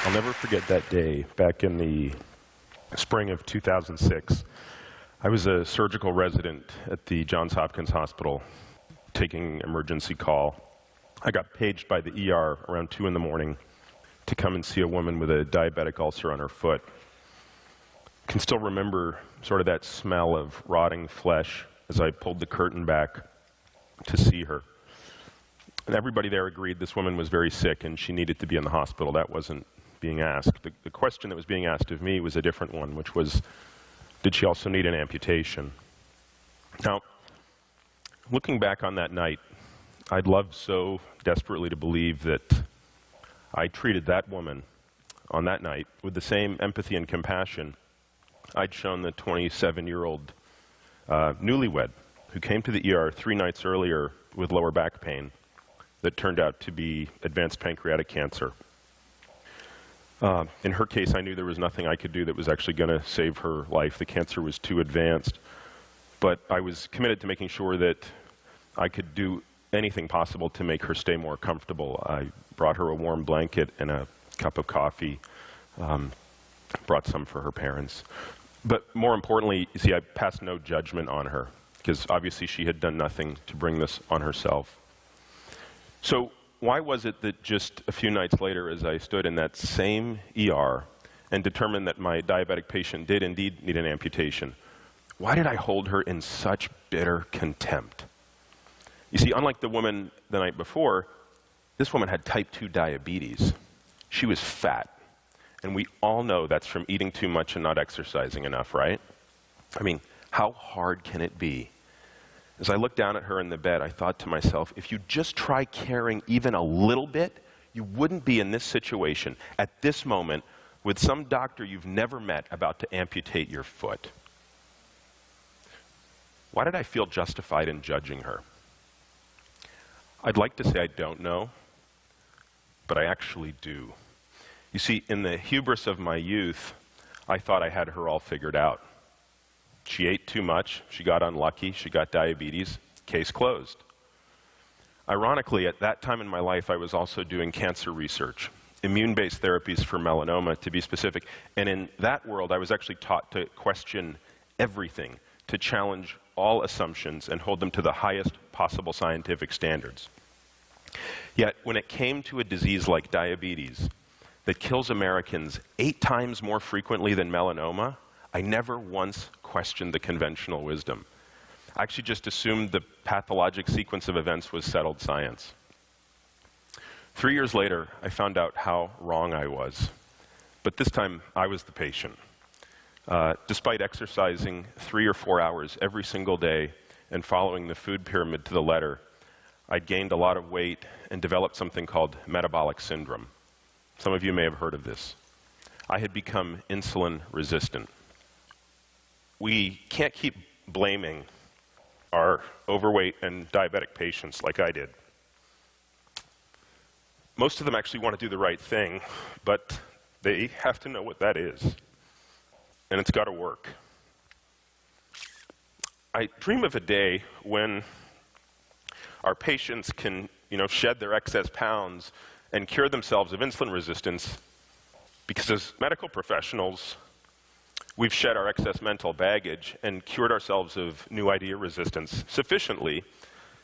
I'll never forget that day back in the spring of 2006. I was a surgical resident at the Johns Hopkins Hospital taking emergency call. I got paged by the ER around 2 in the morning to come and see a woman with a diabetic ulcer on her foot. I can still remember sort of that smell of rotting flesh as I pulled the curtain back to see her. And everybody there agreed this woman was very sick and she needed to be in the hospital. That wasn't being asked. The question that was being asked of me was a different one, which was, did she also need an amputation? Now, looking back on that night, I'd love so desperately to believe that I treated that woman on that night with the same empathy and compassion I'd shown the 27-year-old newlywed who came to the ER 3 nights earlier with lower back pain that turned out to be advanced pancreatic cancer. In her case, I knew there was nothing I could do that was actually going to save her life. The cancer was too advanced. But I was committed to making sure that I could do anything possible to make her stay more comfortable. I brought her a warm blanket and a cup of coffee, brought some for her parents. But more importantly, you see, I passed no judgment on her, because obviously she had done nothing to bring this on herself. So why was it that just a few nights later, as I stood in that same ER and determined that my diabetic patient did indeed need an amputation, why did I hold her in such bitter contempt? You see, unlike the woman the night before, this woman had type 2 diabetes. She was fat. And we all know that's from eating too much and not exercising enough, right? I mean, how hard can it be? As I looked down at her in the bed, I thought to myself, if you just try caring even a little bit, you wouldn't be in this situation at this moment with some doctor you've never met about to amputate your foot. Why did I feel justified in judging her? I'd like to say I don't know, but I actually do. You see, in the hubris of my youth, I thought I had her all figured out. She ate too much, she got unlucky, she got diabetes, case closed. Ironically, at that time in my life, I was also doing cancer research, immune-based therapies for melanoma, to be specific. And in that world, I was actually taught to question everything, to challenge all assumptions and hold them to the highest possible scientific standards. Yet, when it came to a disease like diabetes that kills Americans 8 times more frequently than melanoma, I never once questioned the conventional wisdom. I actually just assumed the pathologic sequence of events was settled science. 3 years later, I found out how wrong I was. But this time, I was the patient. Despite exercising 3 or 4 hours every single day and following the food pyramid to the letter, I'd gained a lot of weight and developed something called metabolic syndrome. Some of you may have heard of this. I had become insulin resistant. We can't keep blaming our overweight and diabetic patients like I did. Most of them actually want to do the right thing, but they have to know what that is. And it's got to work. I dream of a day when our patients can, shed their excess pounds and cure themselves of insulin resistance, because as medical professionals, we've shed our excess mental baggage and cured ourselves of new idea resistance sufficiently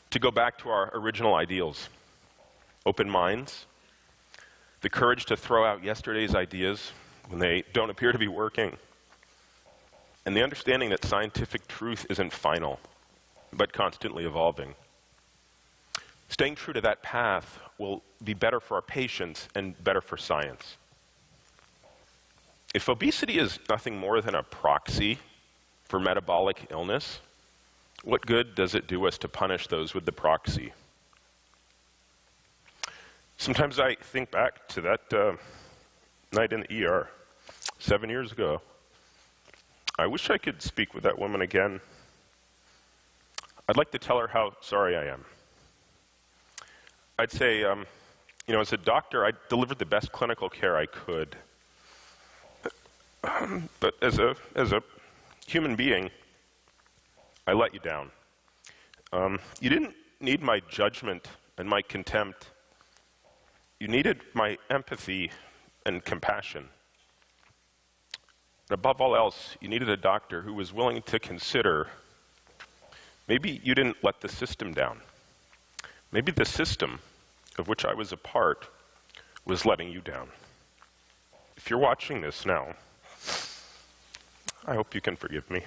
to go back to our original ideals. Open minds, the courage to throw out yesterday's ideas when they don't appear to be working, and the understanding that scientific truth isn't final, but constantly evolving. Staying true to that path will be better for our patients and better for science. If obesity is nothing more than a proxy for metabolic illness, what good does it do us to punish those with the proxy? Sometimes I think back to that night in the ER 7 years ago. I wish I could speak with that woman again. I'd like to tell her how sorry I am. I'd say, as a doctor, I delivered the best clinical care I could. But as a human being, I let you down. You didn't need my judgment and my contempt. You needed my empathy and compassion. And above all else, you needed a doctor who was willing to consider maybe you didn't let the system down. Maybe the system of which I was a part was letting you down. If you're watching this now, I hope you can forgive me.